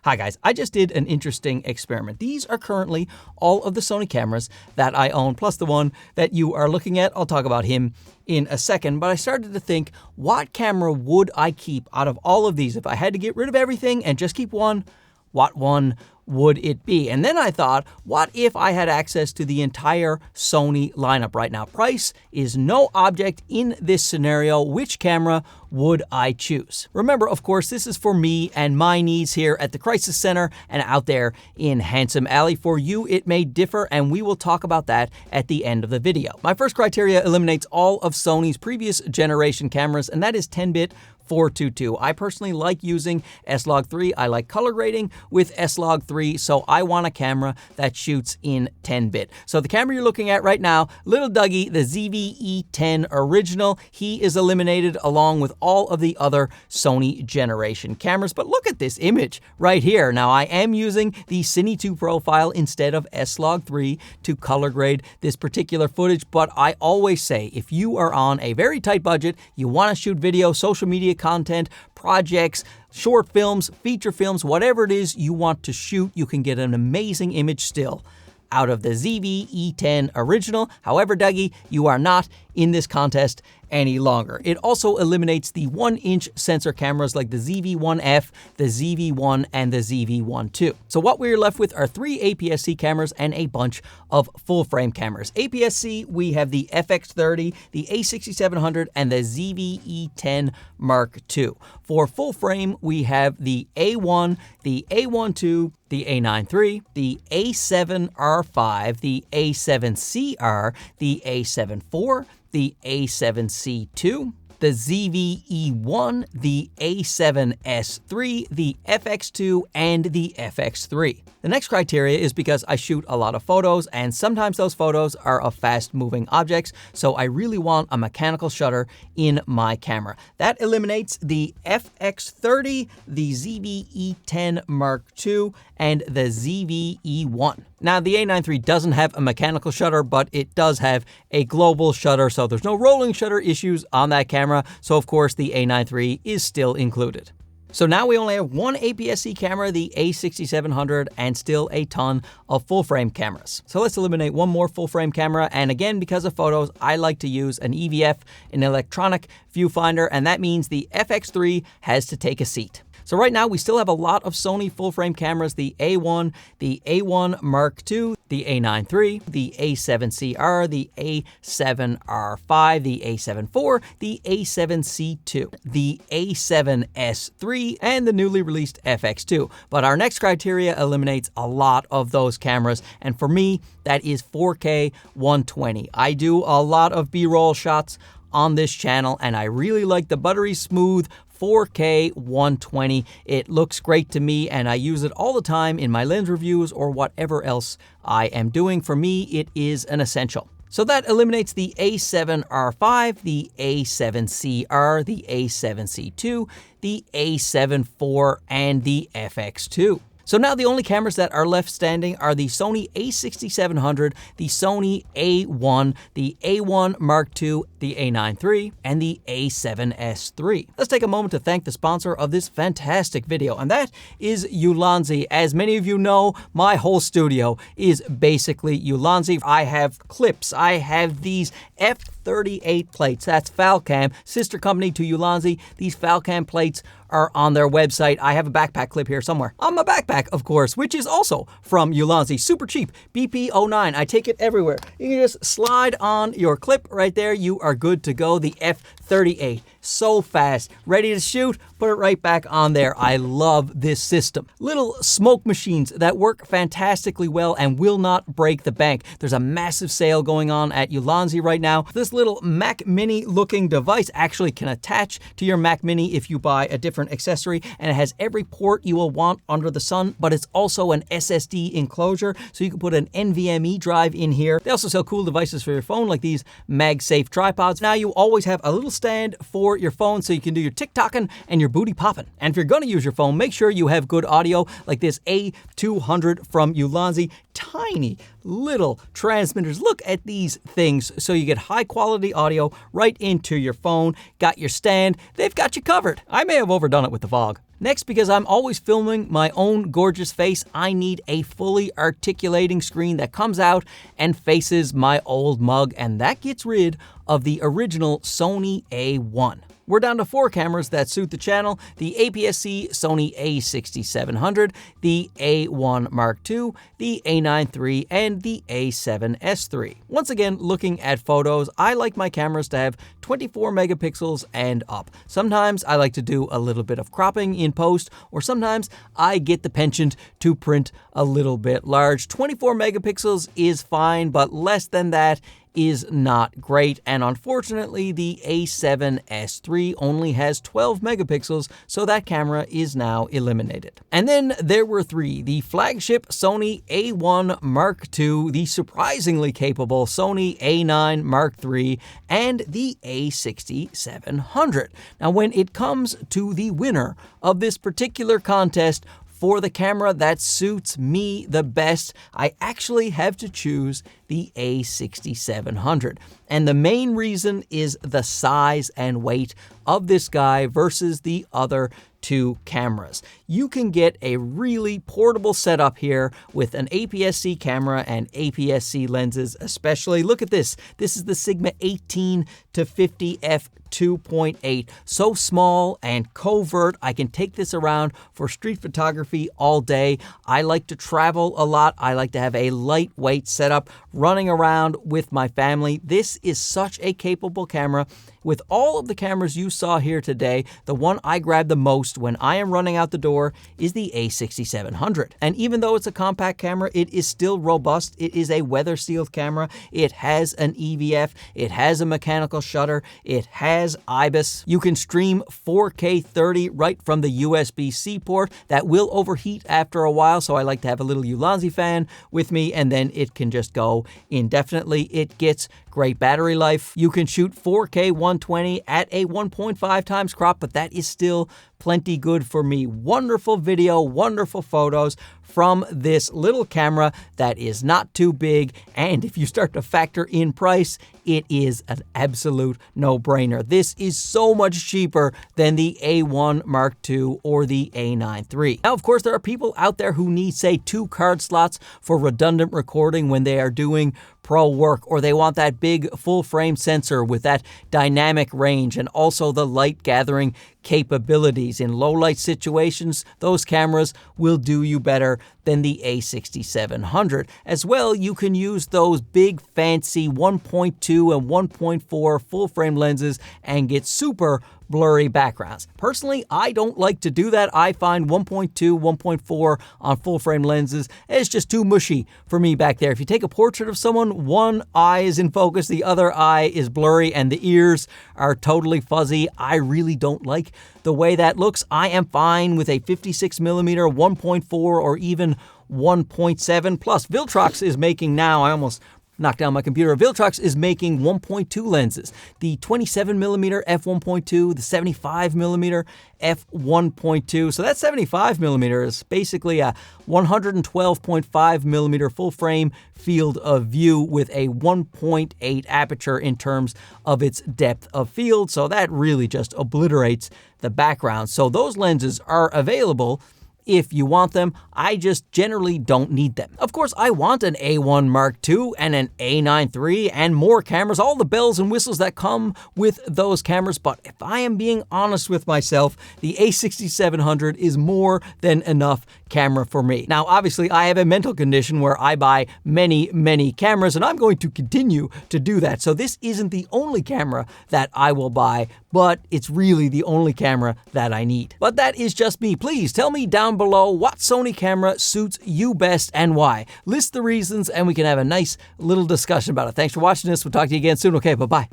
Hi guys, I just did an interesting experiment. These are currently all of the Sony cameras that I own, plus the one that you are looking at. I'll talk about him in a second, but I started to think, what camera would I keep out of all of these? If I had to get rid of everything and just keep one, what one would it be? And then I thought, what if I had access to the entire Sony lineup right now? Price is no object in this scenario. Which camera would I choose? Remember, of course, this is for me and my needs here at the Crisis Center and out there in Handsome Alley. For you, it may differ, and we will talk about that at the end of the video. My first criteria eliminates all of Sony's previous generation cameras, and that is 10-bit 422. I personally like using S-Log3. I like color grading with S-Log3, so I want a camera that shoots in 10-bit. So the camera you're looking at right now, little Dougie, the ZV-E10 original, he is eliminated along with all of the other Sony generation cameras. But look at this image right here. Now, I am using the Cine 2 profile instead of S-Log3 to color grade this particular footage, but I always say, if you are on a very tight budget, you want to shoot video, social media content, projects, short films, feature films, whatever it is you want to shoot, you can get an amazing image still out of the ZV-E10 original. However, Dougie, you are not in this contest any longer. It also eliminates the 1-inch sensor cameras like the ZV-1F, the ZV-1, and the ZV-1 II. So what we're left with are 3 APS-C cameras and a bunch of full-frame cameras. APS-C, we have the FX30, the A6700, and the ZV-E10 Mark II. For full-frame, we have the A1, the A1 II, the A9 III, the A7R5, the A7CR, the A7 IV, the A7C2, the ZV-E1, the A7S3, the FX2, and the FX3. The next criteria is because I shoot a lot of photos, and sometimes those photos are of fast-moving objects, so I really want a mechanical shutter in my camera. That eliminates the FX30, the ZV-E10 Mark II, and the ZV-E1. Now, the A9 III doesn't have a mechanical shutter, but it does have a global shutter, so there's no rolling shutter issues on that camera, so of course the A9 III is still included. So now we only have one APS-C camera, the A6700, and still a ton of full-frame cameras. So let's eliminate one more full-frame camera, and again, because of photos, I like to use an EVF, an electronic viewfinder, and that means the FX3 has to take a seat. So right now, we still have a lot of Sony full-frame cameras, the A1, the A1 Mark II, the A9 III, the A7CR, the A7R5, the A7 IV, the A7C2, the A7S3, and the newly released FX2. But our next criteria eliminates a lot of those cameras, and for me, that is 4K 120. I do a lot of B-roll shots on this channel, and I really like the buttery smooth 4K 120. It looks great to me, and I use it all the time in my lens reviews or whatever else I am doing. For me, it is an essential. So that eliminates the A7R5, the A7CR, the A7C2, the A7 IV, and the FX2. So now the only cameras that are left standing are the Sony A6700, the Sony A1, the A1 Mark II, the A9 III, and the A7S III. Let's take a moment to thank the sponsor of this fantastic video, and that is Ulanzi. As many of you know, my whole studio is basically Ulanzi. I have clips, I have these F38 plates, that's Falcam, sister company to Ulanzi. These Falcam plates are on their website. I have a backpack clip here somewhere on my backpack, of course, which is also from Ulanzi. Super cheap, BP09. I take it everywhere. You can just slide on your clip right there. You are good to go. The F38, so fast, ready to shoot, put it right back on there. I love this system. Little smoke machines that work fantastically well and will not break the bank. There's a massive sale going on at Ulanzi right now. This little Mac Mini looking device actually can attach to your Mac Mini if you buy a different accessory, and it has every port you will want under the sun, but it's also an SSD enclosure, so you can put an NVMe drive in here. They also sell cool devices for your phone, like these MagSafe tripods. Now you always have a little stand for your phone, so you can do your TikToking and your booty popping. And if you're gonna use your phone, make sure you have good audio, like this A200 from Ulanzi. Tiny little transmitters. Look at these things, so you get high quality audio right into your phone. Got your stand, they've got you covered. I may have overdone it with the fog. Next, because I'm always filming my own gorgeous face, I need a fully articulating screen that comes out and faces my old mug, and that gets rid of the original Sony A1. We're down to 4 cameras that suit the channel: the APS-C Sony A6700, the A1 Mark II, the A9 III, and the A7S III. Once again, looking at photos, I like my cameras to have 24 megapixels and up. Sometimes I like to do a little bit of cropping in post, or sometimes I get the penchant to print a little bit large. 24 megapixels is fine, but less than that is not great, and unfortunately the A7S III only has 12 megapixels, so that camera is now eliminated. And then there were 3: the flagship Sony A1 Mark II, the surprisingly capable Sony A9 Mark III, and the A6700. Now, when it comes to the winner of this particular contest, for the camera that suits me the best, I actually have to choose the A6700. And the main reason is the size and weight of this guy versus the other 2 cameras. You can get a really portable setup here with an APS-C camera and APS-C lenses especially. Look at this. This is the Sigma 18 to 50 f 2.8. So small and covert. I can take this around for street photography all day. I like to travel a lot. I like to have a lightweight setup running around with my family. This is such a capable camera. With all of the cameras you saw here today, the one I grab the most when I am running out the door is the A6700. And even though it's a compact camera, it is still robust. It is a weather-sealed camera. It has an EVF. It has a mechanical shutter. It has IBIS. You can stream 4K 30 right from the USB-C port. That will overheat after a while, so I like to have a little Ulanzi fan with me, and then it can just go indefinitely. It gets great battery life. You can shoot 4K 120 at a 1.5 times crop, but that is still plenty good for me. Wonderful video, wonderful photos from this little camera that is not too big, and if you start to factor in price, it is an absolute no-brainer. This is so much cheaper than the A1 Mark II or the A9 III. Now, of course, there are people out there who need, say, 2 card slots for redundant recording when they are doing pro work, or they want that big full-frame sensor with that dynamic range and also the light gathering capabilities. In low-light situations, those cameras will do you better than the A6700. As well, you can use those big fancy 1.2 and 1.4 full-frame lenses and get super blurry backgrounds. Personally, I don't like to do that. I find 1.2, 1.4 on full-frame lenses is just too mushy for me back there. If you take a portrait of someone, one eye is in focus, the other eye is blurry, and the ears are totally fuzzy. I really don't like the way that looks. I am fine with a 56mm 1.4 or even 1.7. Plus, Viltrox is making now, I almost knocked down my computer. Viltrox is making 1.2 lenses. The 27mm f1.2, the 75mm f1.2. So that 75mm is basically a 112.5mm full frame field of view with a 1.8 aperture in terms of its depth of field. So that really just obliterates the background. So those lenses are available if you want them. I just generally don't need them. Of course, I want an A1 Mark II and an A9 III and more cameras, all the bells and whistles that come with those cameras, but if I am being honest with myself, the A6700 is more than enough camera for me. Now, obviously, I have a mental condition where I buy many cameras, and I'm going to continue to do that. So this isn't the only camera that I will buy, but it's really the only camera that I need. But that is just me. Please tell me down below what Sony camera suits you best and why. List the reasons, and we can have a nice little discussion about it. Thanks for watching this. We'll talk to you again soon. Okay, bye-bye.